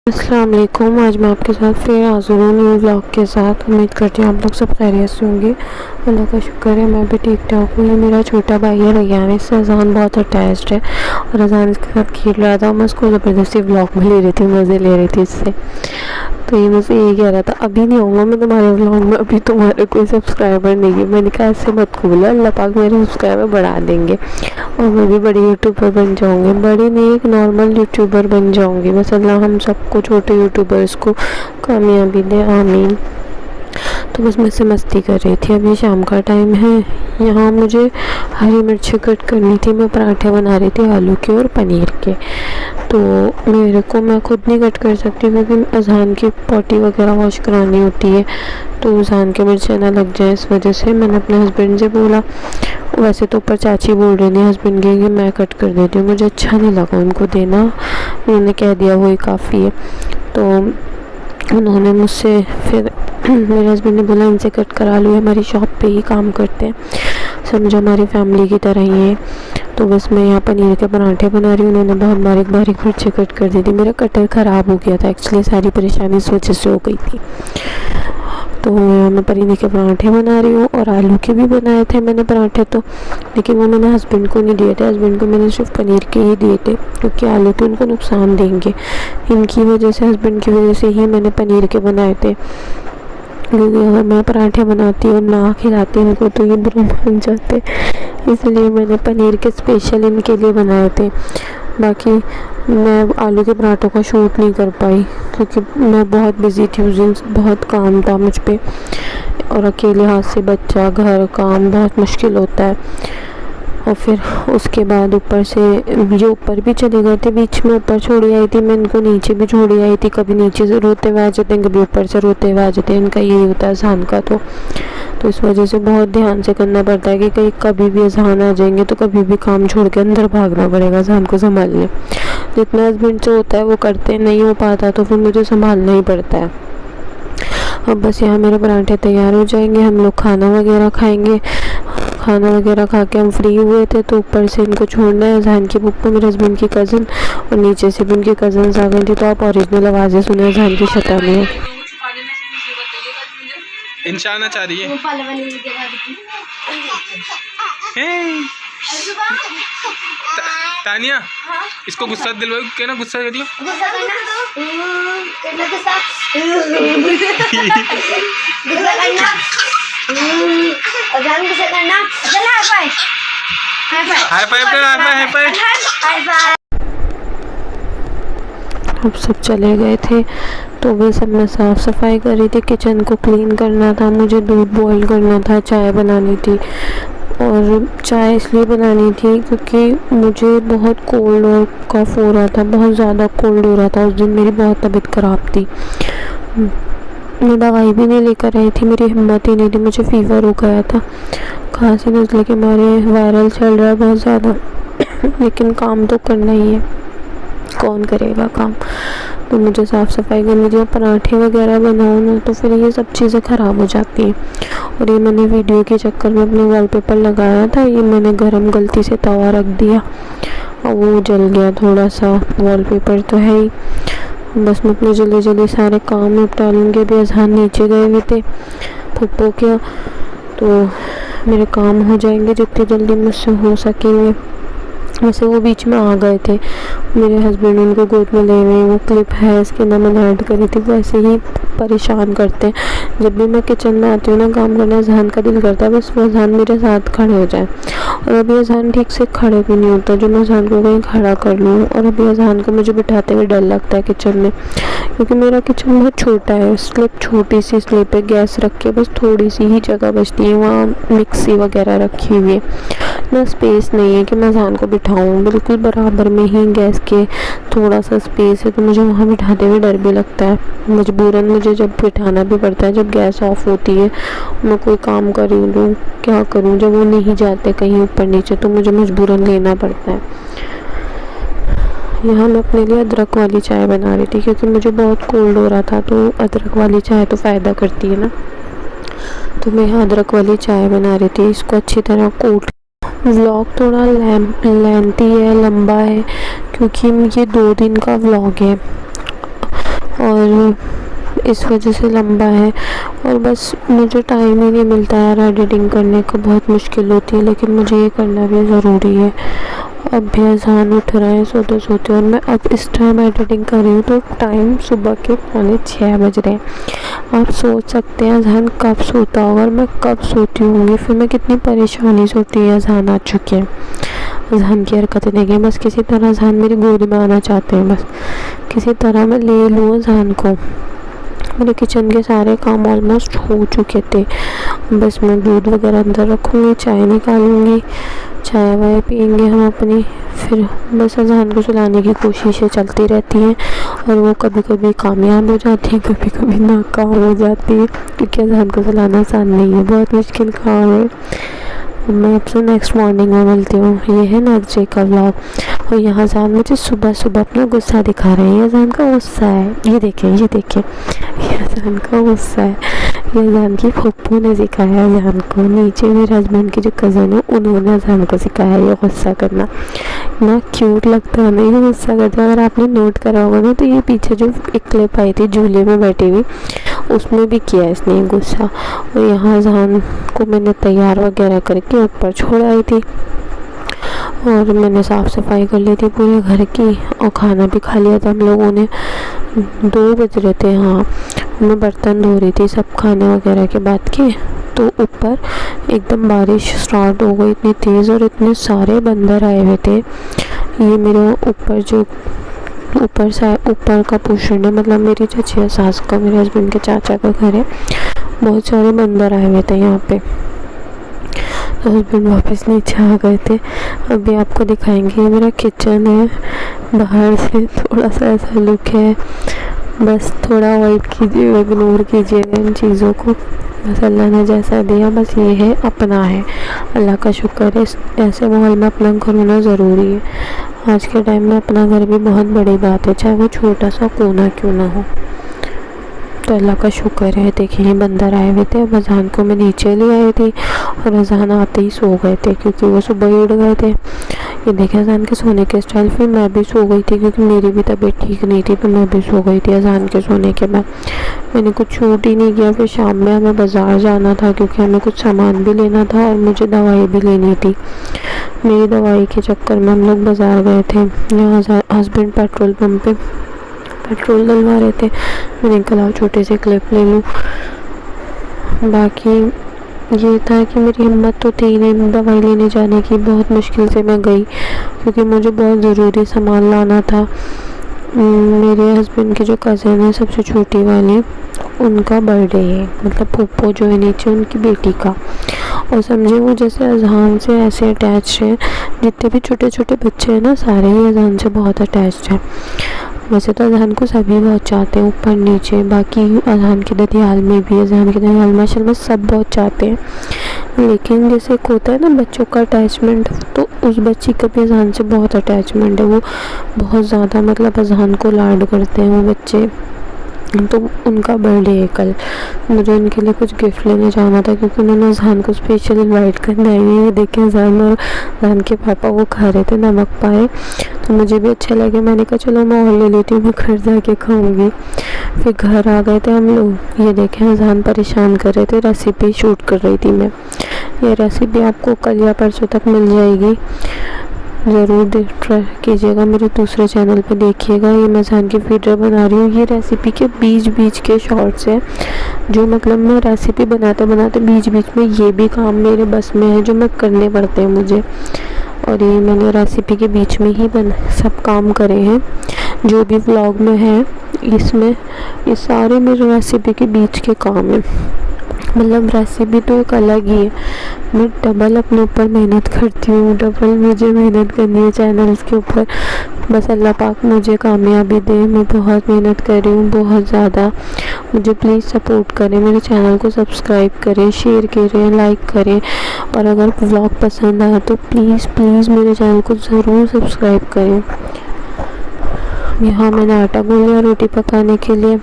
अस्सलाम वालेकुम। आज मैं आपके साथ फिर हाज़िर हूँ न्यू व्लॉग के साथ। उम्मीद करती हूँ आप लोग सब खैरियत से होंगे। अल्लाह का शुक्र है मैं भी ठीक ठाक हूँ। ये मेरा छोटा भाई है रैयान, इससे अजान बहुत अटैच्ड है और अजान इसके साथ खेल रहा था। मैं उसको ज़बरदस्ती व्लॉग में ले रही थी, मज़े ले रही थी इससे। तो ये मुझसे यही कह रहा था, अभी नहीं आऊँगा मैं तुम्हारे व्लॉग में, अभी तुम्हारे कोई सब्सक्राइबर नहीं है। मैंने कहा ऐसे मत बोलो, अल्लाह पाक मेरे सब्सक्राइबर बढ़ा देंगे और मैं भी बड़ी यूट्यूबर बन जाऊँगी। बड़ी नहीं, एक नॉर्मल यूट्यूबर बन जाऊँगी बस। अल्लाह हम सबको, छोटे यूट्यूबर्स को कामयाबी दे, आमीन। तो बस मैं से मस्ती कर रही थी। अभी शाम का टाइम है। यहाँ मुझे हरी मिर्ची कट करनी थी। मैं पराठे बना रही थी आलू के और पनीर के। तो मेरे को, मैं खुद नहीं कट कर सकती क्योंकि अजान की पॉटी वगैरह वॉश करानी होती है, तो अजान के मिर्चें ना लग जाए, इस वजह से मैंने अपने हस्बैंड से बोला। वैसे तो ऊपर चाची बोल रही थी हस्बैंड की कि मैं कट कर देती हूँ, मुझे अच्छा नहीं लगा उनको देना। उन्होंने कह दिया वही काफ़ी है। तो उन्होंने मुझसे फिर मेरे हस्बैंड ने बोला इनसे कट करा लो, हमारी शॉप पे ही काम करते हैं, समझो हमारी फैमिली की तरह ही है। तो बस मैं यहाँ पनीर के पराठे बना रही हूँ। उन्होंने बहुत बारीक बारीक मिर्ची कट कर दी थी। मेरा कटर ख़राब हो गया था एक्चुअली, सारी परेशानी इस वजह से हो गई थी। तो मैं पनीर के पराठे बना रही हूँ और आलू के भी बनाए थे मैंने पराठे, तो लेकिन वो मैंने हस्बैंड को नहीं दिए थे। हस्बैंड को मैंने सिर्फ पनीर के ही दिए थे क्योंकि आलू के उनको नुकसान देंगे। इनकी वजह से, हस्बैंड की वजह से ही मैंने पनीर के बनाए थे, क्योंकि अगर मैं पराठे बनाती और ना खिलाती इनको तो ये बुरा मान जाते, इसलिए मैंने पनीर के स्पेशल इनके लिए बनाए थे। बाकी मैं आलू के पराठों का शूट नहीं कर पाई क्योंकि मैं बहुत बिज़ी थी उस दिन, बहुत काम था मुझ पे और अकेले हाथ से बच्चा, घर, काम बहुत मुश्किल होता है। और फिर उसके बाद ऊपर से ये ऊपर भी चले गए थे, बीच में ऊपर छोड़ी आई थी मैं इनको, नीचे भी छोड़ी आई थी। कभी नीचे से रोते हुए आ जाते हैं, कभी ऊपर से रोते हुए आ जाते हैं। इनका यही होता है अज़ान का। तो इस वजह से बहुत ध्यान से करना पड़ता है कि कहीं कभी भी अज़ान आ जाएंगे तो कभी भी काम छोड़ के अंदर भागना पड़ेगा अज़ान को संभालने। जितना हस्बैंड से होता है वो करते, नहीं हो पाता तो फिर मुझे संभालना ही पड़ता है। अब बस यहाँ मेरे पराठे तैयार हो जाएंगे, हम लोग खाना वगैरह खाएंगे। खाना वगैरह खा के हम फ्री हुए थे, तो ऊपर से इनको छोड़ना है अज़ान की बुक पे, मेरे हस्बैंड की कज़न, और नीचे से भी उनकी कज़न्स आ गई थी। तो आप ओरिजिनल आवाज़ें सुने अज़ान की शता में। इंशाना चाह रही है। तानिया, इसको गुस्सा दिलवाओ, क्या ना गुस्सा करियो। अब सब चले गए थे तो वे सब मैं साफ़ सफाई कर रही थी, किचन को क्लीन करना था, मुझे दूध बॉईल करना था, चाय बनानी थी। और चाय इसलिए बनानी थी क्योंकि मुझे बहुत कोल्ड और कफ हो रहा था, बहुत ज़्यादा कोल्ड हो रहा था। उस दिन मेरी बहुत तबीयत ख़राब थी, मैं दवाई भी नहीं लेकर आई थी, मेरी हिम्मत ही नहीं थी। मुझे फ़ीवर हो गया था, खांसी नज़ले के मारे, वायरल चल रहा है बहुत ज़्यादा लेकिन काम तो करना ही है, कौन करेगा काम। तो मुझे साफ़ सफाई करनी थी। पराठे वगैरह बनाओ ना तो फिर ये सब चीज़ें ख़राब हो जाती हैं। और ये मैंने वीडियो के चक्कर में अपने वॉलपेपर लगाया था, ये मैंने गरम गलती से तवा रख दिया और वो जल गया थोड़ा सा। वॉलपेपर तो है ही, बस मैं अपने जल्दी जल्दी सारे काम निपटा लूँगी। अभी अज़ान नीचे गए हुए थे फुप्पो के, तो मेरे काम हो जाएंगे जितनी जल्दी मुझसे हो सकेंगे। वैसे वो बीच में आ गए थे, मेरे हस्बैंड उनको गोद में ले गए। वो क्लिप है इसके ना, मैंने ऐड करी थी। वो ऐसे ही परेशान करते हैं। जब भी मैं किचन में आती हूँ ना काम करने, अज़ान का दिल करता है बस वो अज़ान मेरे साथ खड़े हो जाए। और अभी अज़ान ठीक से खड़े भी नहीं होता, जो मैं अज़ान को कहीं खड़ा कर लूँ। और अभी अज़ान को मुझे बिठाते हुए डर लगता है किचन में, क्योंकि मेरा किचन बहुत छोटा है। स्लिप, छोटी सी स्लिप है, गैस रख के बस थोड़ी सी ही जगह बचती है, वहाँ मिक्सी वगैरह रखी हुई है ना, स्पेस नहीं है कि मैं अज़ान को बिठाऊँ। बिल्कुल बराबर में ही गैस के थोड़ा सा स्पेस है, तो मुझे वहाँ बिठाते हुए डर भी लगता है। मजबूरन मुझे जब बिठाना भी पड़ता है, जब गैस ऑफ होती है, मैं कोई काम कर रही हूँ क्या करूँ, जब वो नहीं जाते कहीं ऊपर नीचे तो मुझे मजबूरन लेना पड़ता है। यहाँ मैं अपने लिए अदरक वाली चाय बना रही थी क्योंकि मुझे बहुत कोल्ड हो रहा था, तो अदरक वाली चाय तो फ़ायदा करती है ना। तो मैं यहाँ अदरक वाली चाय बना रही थी, इसको अच्छी तरह कोट। व्लॉग थोड़ा लेंथी है, लंबा है, क्योंकि ये 2 दिन का व्लॉग है। और इस वजह से लंबा है। और बस मुझे टाइम ही नहीं मिलता यार एडिटिंग करने का, बहुत मुश्किल होती है, लेकिन मुझे ये करना भी ज़रूरी है। अब भी अज़ान उठ रहा है सोते सोते, और मैं अब इस टाइम एडिटिंग कर रही हूँ तो टाइम सुबह के 5:45 बज रहे हैं। आप सोच सकते हैं अज़ान कब सोता होगा और मैं कब सोती होंगी, फिर मैं कितनी परेशानी से होती है। अज़ान आ चुकी है, अज़ान की हरकतें देखें, बस किसी तरह अज़ान मेरी गोद में आना चाहते हैं, बस किसी तरह मैं ले लूँ अज़ान को। मेरे किचन के सारे काम ऑलमोस्ट हो चुके थे, बस मैं दूध वगैरह अंदर रखूँगी, चाय निकालूँगी, चाय वाय पियेंगे हम अपनी, फिर बस अज़ान को सुलाने की कोशिशें चलती रहती हैं। और वो कभी कभी कामयाब हो जाती है, कभी कभी नाकाम हो जाती है, क्योंकि अज़ान को सुलाना आसान नहीं है, बहुत मुश्किल काम है। मैं आपसे नेक्स्ट मॉर्निंग में मिलती हूँ। ये है नेक्स्ट डे का व्लॉग। और यहाँ अज़ान मुझे सुबह सुबह अपना गुस्सा दिखा रहे हैं, ये अज़ान का गुस्सा है, ये देखें ये देखें, ये अज़ान का गुस्सा है। ये अज़ान की फूफू ने सिखाया अज़ान को, नीचे मेरे हस्बैंड की जो कज़न है उन्होंने अज़ान को सिखाया ये गुस्सा करना। ना क्यूट लगता है ना ये गुस्सा करता है। अगर आपने नोट करा होगा ना तो ये पीछे जो एक क्लिप आई थी झूले में बैठी हुई, उसमें भी किया इसने गुस्सा। और यहाँ अज़ान को मैंने तैयार वगैरह करके ऊपर छोड़ आई थी, और मैंने साफ़ सफाई कर ली थी पूरे घर की, और खाना भी खा लिया था हम लोगों ने। 2 बज रहे थे, हाँ मैं बर्तन धो रही थी सब खाने वगैरह के बाद के, तो ऊपर एकदम बारिश स्टार्ट हो गई इतनी तेज़, और इतने सारे बंदर आए हुए थे। ये मेरे ऊपर जो ऊपर का पोर्शन है, मतलब मेरी चची सास का, मेरे हस्बैंड के चाचा का घर है, बहुत सारे बंदर आए हुए थे यहाँ पे। तो हस्बैंड वापस नीचे आ गए थे। अभी आपको दिखाएंगे, ये मेरा किचन है, बाहर से थोड़ा सा ऐसा लुक है, बस थोड़ा अवॉइड कीजिएगा, इग्नोर कीजिएगा इन चीज़ों को, बस अल्लाह ने जैसा दिया बस ये है, अपना है, अल्लाह का शुक्र है। ऐसे माहौल में अपना घर होना ज़रूरी है। आज के टाइम में अपना घर भी बहुत बड़ी बात है, चाहे वो छोटा सा कोना क्यों ना हो। तो अल्लाह का शुक्र है। देखिए बंदर आए हुए थे, अब अज़ान को मैं नीचे ले आई थी, और अज़ान आते ही सो गए थे क्योंकि वो सुबह ही उठ गए थे। ये देखें अज़ान के सोने के स्टाइल। फिर मैं भी सो गई थी क्योंकि मेरी भी तबीयत ठीक नहीं थी, तो मैं भी सो गई थी अज़ान के सोने के बाद। मैंने कुछ शूट ही नहीं किया। फिर शाम में हमें बाज़ार जाना था क्योंकि हमें कुछ सामान भी लेना था और मुझे दवाई भी लेनी थी। मेरी दवाई के चक्कर में हम लोग बाज़ार गए थे। यहाँ हस्बैंड पेट्रोल पम्प पे पेट्रोल डलवा रहे थे। मैंने कहा छोटे से क्लिप ले लूँ। बाकी ये था कि मेरी हिम्मत तो थी नहीं दवाई लेने जाने की, बहुत मुश्किल से मैं गई क्योंकि मुझे बहुत ज़रूरी सामान लाना था। मेरे हस्बैंड की जो कज़न है सबसे छोटी वाली, उनका बर्थडे है, मतलब फूफो जो है नीचे उनकी बेटी का। और समझे वो जैसे अज़ान से ऐसे अटैच है, जितने भी छोटे छोटे बच्चे हैं ना सारे ही अज़ान से बहुत अटैच्ड हैं। वैसे तो अज़ान को सभी बहुत चाहते हैं ऊपर नीचे, बाकी अज़ान के ददियाल में भी, अज़ान के ददियाल माशाल्लाह सब बहुत चाहते हैं। लेकिन जैसे एक होता है ना बच्चों का अटैचमेंट, तो उस बच्ची का भी अज़ान से बहुत अटैचमेंट है। वो बहुत ज़्यादा मतलब अज़ान को लाड करते हैं वो बच्चे। तो उनका बर्थडे है कल, मुझे उनके लिए कुछ गिफ्ट लेने जाना था क्योंकि उन्होंने अज़ान को स्पेशल इनवाइट करने आई है। देखें अज़ान और अज़ान के पापा वो खा रहे थे नमक पाए, तो मुझे भी अच्छा लगे। मैंने कहा चलो मैं और ले लेती हूँ, मैं घर जाके खाऊंगी। फिर घर आ गए थे हम लोग। ये देखें अज़ान परेशान कर रहे थे, रेसिपी शूट कर रही थी मैं। ये रेसिपी आपको कल या परसों तक मिल जाएगी, ज़रूर ट्राई कीजिएगा। मेरे दूसरे चैनल पे देखिएगा। ये मैं अज़ान की वीडियो बना रही हूँ। ये रेसिपी के बीच के शॉर्ट्स हैं, जो मतलब मैं रेसिपी बनाते बनाते बीच में ये भी काम मेरे बस में है जो मैं करने पड़ते हैं मुझे। और ये मैंने रेसिपी के बीच में ही सब काम करे हैं जो भी व्लॉग में है। इसमें ये सारे मेरे रेसिपी के बीच के काम हैं। मतलब रेसिपी तो एक अलग ही है, मैं डबल अपने ऊपर मेहनत करती हूँ, डबल मुझे मेहनत करनी है चैनल्स के ऊपर। बस अल्लाह पाक मुझे कामयाबी दे। मैं बहुत मेहनत कर रही हूँ, बहुत ज़्यादा। मुझे प्लीज़ सपोर्ट करें, मेरे चैनल को सब्सक्राइब करें, शेयर करें, लाइक करें। और अगर व्लॉग पसंद आया तो प्लीज़ मेरे चैनल को ज़रूर सब्सक्राइब करें। यहाँ मैंने आटा गूंद लिया रोटी पकाने के लिए।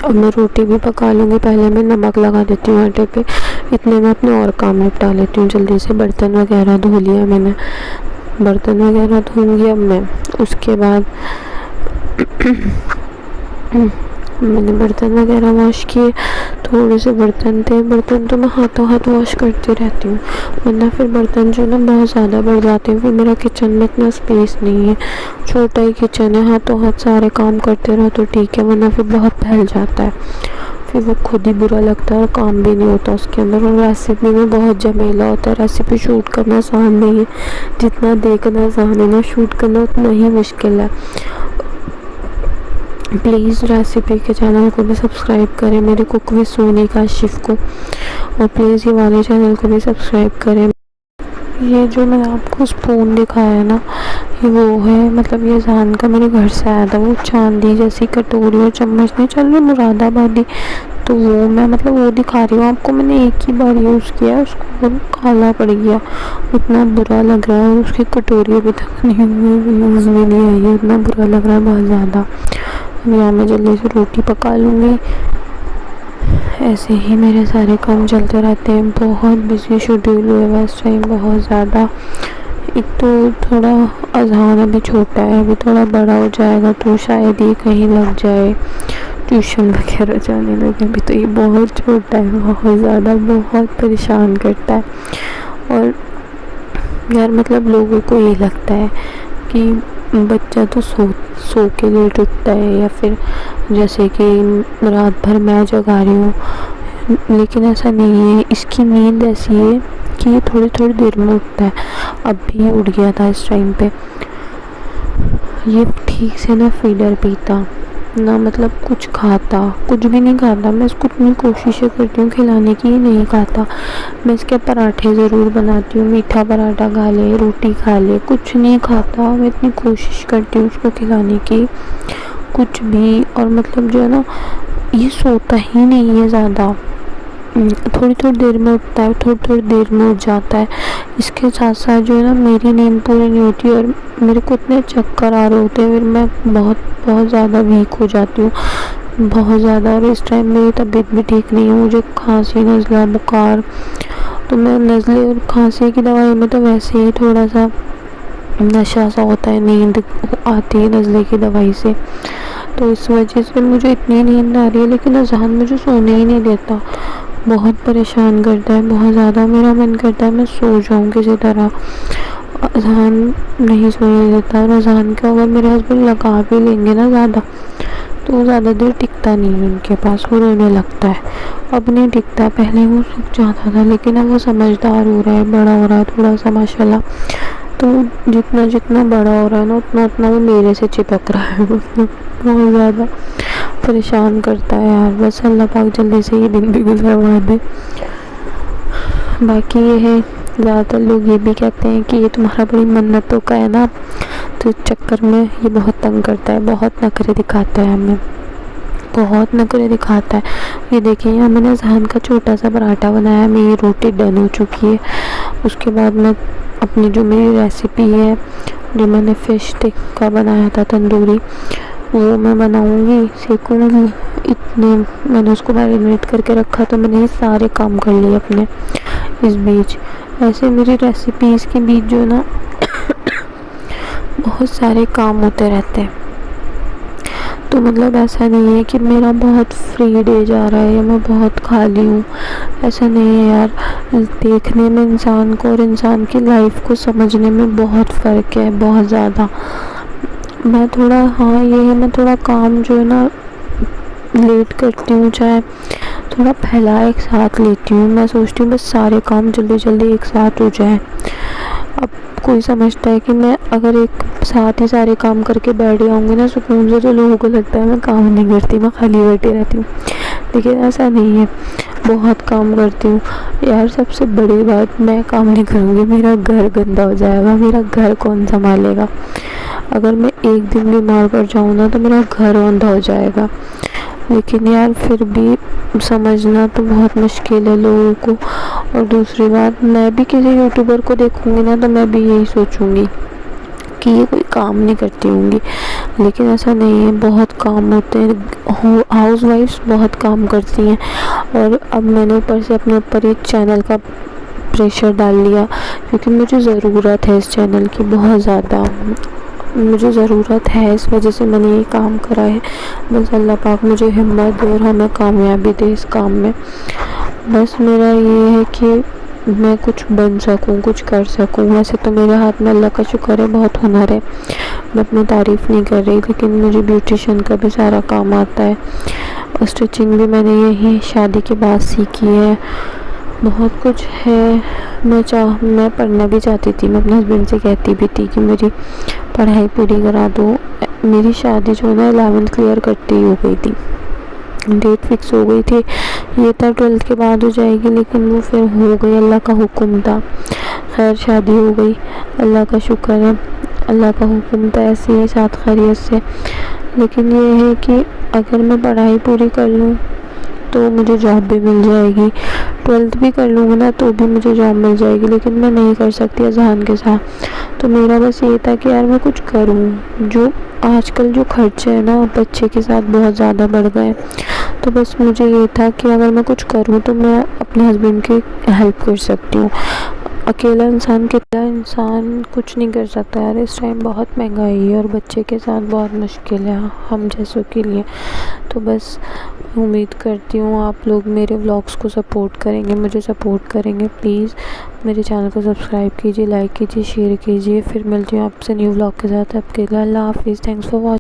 अब मैं रोटी भी पका लूँगी। पहले मैं नमक लगा देती हूँ आटे पे, इतने में अपने और काम निपटा लेती हूँ जल्दी से। बर्तन वगैरह धो लिया मैंने, बर्तन वगैरह धोऊंगी अब मैं। उसके बाद मैंने बर्तन वगैरह वॉश किए, थोड़े से बर्तन थे, बर्तन तो मैं हाथों हाथ वॉश करती रहती हूँ, वरना फिर बर्तन जो ना बहुत ज़्यादा बढ़ जाते हैं। फिर मेरा किचन में इतना स्पेस नहीं है, छोटा ही किचन है, हाथों हाथ सारे काम करते रहो तो ठीक है, वरना फिर बहुत फैल जाता है, फिर वो खुद ही बुरा लगता है और काम भी नहीं होता उसके अंदर। और रेसिपी में बहुत झमेला होता है, रेसिपी शूट करना आसान नहीं है, जितना देखना आसान है ना शूट करना उतना ही मुश्किल है। प्लीज़ रेसिपी के चैनल को भी सब्सक्राइब करें, मेरे कुक विद सोनी काशिफ को, और प्लीज़ ये वाले चैनल को भी सब्सक्राइब करें। ये जो मैंने आपको स्पून दिखाया है ना, ये वो है, मतलब ये जान का मेरे घर से आया था, वो चांदी जैसी कटोरी और चम्मच नहीं चल रही मुरादाबादी, तो वो मैं मतलब वो दिखा रही हूँ आपको। मैंने एक ही बार यूज़ किया, उसको काला पड़ गया, इतना बुरा लग रहा है, और उसकी कटोरी अभी तक नहीं यूज़ में नहीं आई है, इतना बुरा लग रहा है बहुत ज़्यादा। यहाँ मैं जल्दी से रोटी पका लूँगी। ऐसे ही मेरे सारे काम चलते रहते हैं, बहुत बिजी शेड्यूल हुआ है इस टाइम, बहुत ज़्यादा। एक तो थोड़ा अज़ान अभी छोटा है, अभी थोड़ा बड़ा हो जाएगा तो शायद ये कहीं लग जाए, ट्यूशन वगैरह जाने लगे। अभी तो ये बहुत छोटा है, बहुत ज़्यादा, बहुत परेशान करता है। और यार मतलब लोगों को ये लगता है कि बच्चा तो सो के लेट उठता है, या फिर जैसे कि रात भर मैं जगा रही हूँ, लेकिन ऐसा नहीं है। इसकी नींद ऐसी है कि ये थोड़ी थोड़ी देर में उठता है। अब भी उठ गया था इस टाइम पे, ये ठीक से ना फीडर पीता ना, मतलब कुछ खाता, कुछ भी नहीं खाता। मैं इसको इतनी कोशिशें करती हूँ खिलाने की, नहीं खाता। मैं इसके पराठे ज़रूर बनाती हूँ, मीठा पराठा खा ले, रोटी खा ले, कुछ नहीं खाता। मैं इतनी कोशिश करती हूँ उसको खिलाने की, कुछ भी। और मतलब जो है ना, ये सोता ही नहीं है ज़्यादा, थोड़ी थोड़ी देर में उठता है, थोड़ी थोड़ी देर में उठ जाता है। इसके साथ साथ जो है ना, मेरी नींद पूरी नहीं होती और मेरे को इतने चक्कर आ रहे होते हैं, फिर मैं बहुत बहुत ज़्यादा वीक हो जाती हूँ, बहुत ज़्यादा। और इस टाइम मेरी तबीयत भी ठीक नहीं है, मुझे खांसी, नज़ला, बुखार। तो मैं नज़ले और खांसी की दवाई में तो वैसे ही थोड़ा सा नशा सा होता है, नींद आती है नज़ले की दवाई से, तो इस वजह से मुझे इतनी नींद आ रही है। लेकिन अज़ान मुझे सोने ही नहीं देता, बहुत परेशान करता है, बहुत ज़्यादा। मेरा मन करता है मैं सो जाऊँ किसी तरह, अज़ान नहीं सोने देता। और अज़ान का अगर मेरे हस्बैंड लगा भी लेंगे ना ज़्यादा, तो वो ज़्यादा देर टिकता नहीं है उनके पास, वो रोने लगता है। अब नहीं टिकता, पहले वो रुक जाता था, लेकिन अब वो समझदार हो रहा है, बड़ा हो रहा है थोड़ा सा माशाल्लाह। तो जितना जितना बड़ा हो रहा है ना, उतना उतना वो मेरे से चिपक रहा है, मतलब बहुत ज़्यादा परेशान करता है यार। बस अल्लाह पाक जल्दी से ये दिन भी गुजरवा दे। बाकी ये है, ज़्यादातर लोग ये भी कहते हैं कि ये तुम्हारा बड़ी मन्नतों का है ना, तो इस चक्कर में ये बहुत तंग करता है, बहुत नखरे दिखाता है हमें, बहुत नखरे दिखाता है। ये देखिए, यहाँ मैंने अज़ान का छोटा सा पराठा बनाया, मेरी रोटी डन हो चुकी है। उसके बाद मैं अपनी जो मेरी रेसिपी है, जो मैंने फ़िश टिक्का बनाया था तंदूरी, वो मैं बनाऊंगी, सेकूंगी। इतने मैंने उसको मैरिनेट करके रखा, तो मैंने ये सारे काम कर लिए अपने इस बीच। ऐसे मेरी रेसिपीज़ के बीच जो है ना बहुत सारे काम होते रहते हैं। तो मतलब ऐसा नहीं है कि मेरा बहुत फ्री डे जा रहा है या मैं बहुत खाली हूँ, ऐसा नहीं है यार। देखने में इंसान को और इंसान की लाइफ को समझने में बहुत फ़र्क है, बहुत ज़्यादा। मैं थोड़ा, हाँ ये है, मैं थोड़ा काम जो है ना लेट करती हूँ, चाहे थोड़ा फैला एक साथ लेती हूँ। मैं सोचती हूँ बस सारे काम जल्दी जल्दी एक साथ हो जाए। अब कोई समझता है कि मैं अगर एक साथ ही सारे काम करके बैठ जाऊँगी ना सुकून से, तो लोगों को लगता है मैं काम नहीं करती, मैं खाली बैठी रहती हूँ। लेकिन ऐसा नहीं है, बहुत काम करती हूँ यार। सबसे बड़ी बात, मैं काम नहीं करूँगी मेरा घर गंदा हो जाएगा, मेरा घर कौन संभालेगा। अगर मैं एक दिन बीमार पड़ जाऊँ ना, तो मेरा घर गंदा हो जाएगा। लेकिन यार फिर भी समझना तो बहुत मुश्किल है लोगों को। और दूसरी बात, मैं भी किसी यूट्यूबर को देखूँगी ना, तो मैं भी यही सोचूंगी कि ये कोई काम नहीं करती होंगी, लेकिन ऐसा नहीं है, बहुत काम होते हैं। हाउस वाइफ्स बहुत काम करती हैं। और अब मैंने ऊपर से अपने ऊपर एक चैनल का प्रेशर डाल लिया, क्योंकि मुझे ज़रूरत है इस चैनल की बहुत ज़्यादा। मुझे ज़रूरत है, इस वजह से मैंने ये काम करा है। बस अल्लाह पाक मुझे हिम्मत दे और हमें कामयाबी दे इस काम में। बस मेरा ये है कि मैं कुछ बन सकूं, कुछ कर सकूं। वैसे तो मेरे हाथ में अल्लाह का शुक्र है बहुत हुनर है, मैं अपनी तारीफ़ नहीं कर रही, लेकिन मुझे ब्यूटिशियन का भी सारा काम आता है और स्टिचिंग भी मैंने यही शादी के बाद सीखी है। बहुत कुछ है। मैं पढ़ना भी चाहती थी, मैं अपने हस्बैंड से कहती भी थी कि मेरी पढ़ाई पूरी करा दो। मेरी शादी जो है ना 11th क्लियर करती ही हो गई थी, डेट फिक्स हो गई थी, ये था 12th के बाद हो जाएगी, लेकिन वो फिर हो गई, अल्लाह का हुक्म था। खैर शादी हो गई, अल्लाह का शुक्र है, अल्लाह का हुक्म था, ऐसे ही साथ खैरियत से। लेकिन ये है कि अगर मैं पढ़ाई पूरी कर लूँ तो मुझे जॉब भी मिल जाएगी, 12th भी कर लूँगी ना तो भी मुझे जॉब मिल जाएगी, लेकिन मैं नहीं कर सकती अज़हान के साथ। तो मेरा बस ये था कि यार मैं कुछ करूँ। जो आजकल जो खर्चे हैं ना बच्चे के साथ बहुत ज़्यादा बढ़ गए, तो बस मुझे ये था कि अगर मैं कुछ करूँ तो मैं अपने हस्बैंड की हेल्प कर सकती हूँ। अकेला इंसान कुछ नहीं कर सकता यार, इस टाइम बहुत महंगाई है और बच्चे के साथ बहुत मुश्किल है हम जैसों के लिए। तो बस उम्मीद करती हूँ आप लोग मेरे व्लॉग्स को सपोर्ट करेंगे, मुझे सपोर्ट करेंगे। प्लीज़ मेरे चैनल को सब्सक्राइब कीजिए, लाइक कीजिए, शेयर कीजिए। फिर मिलती हूँ आपसे न्यू व्लॉग के साथ। आपके लिए अल्लाह हाफिज़। Thanks for watching.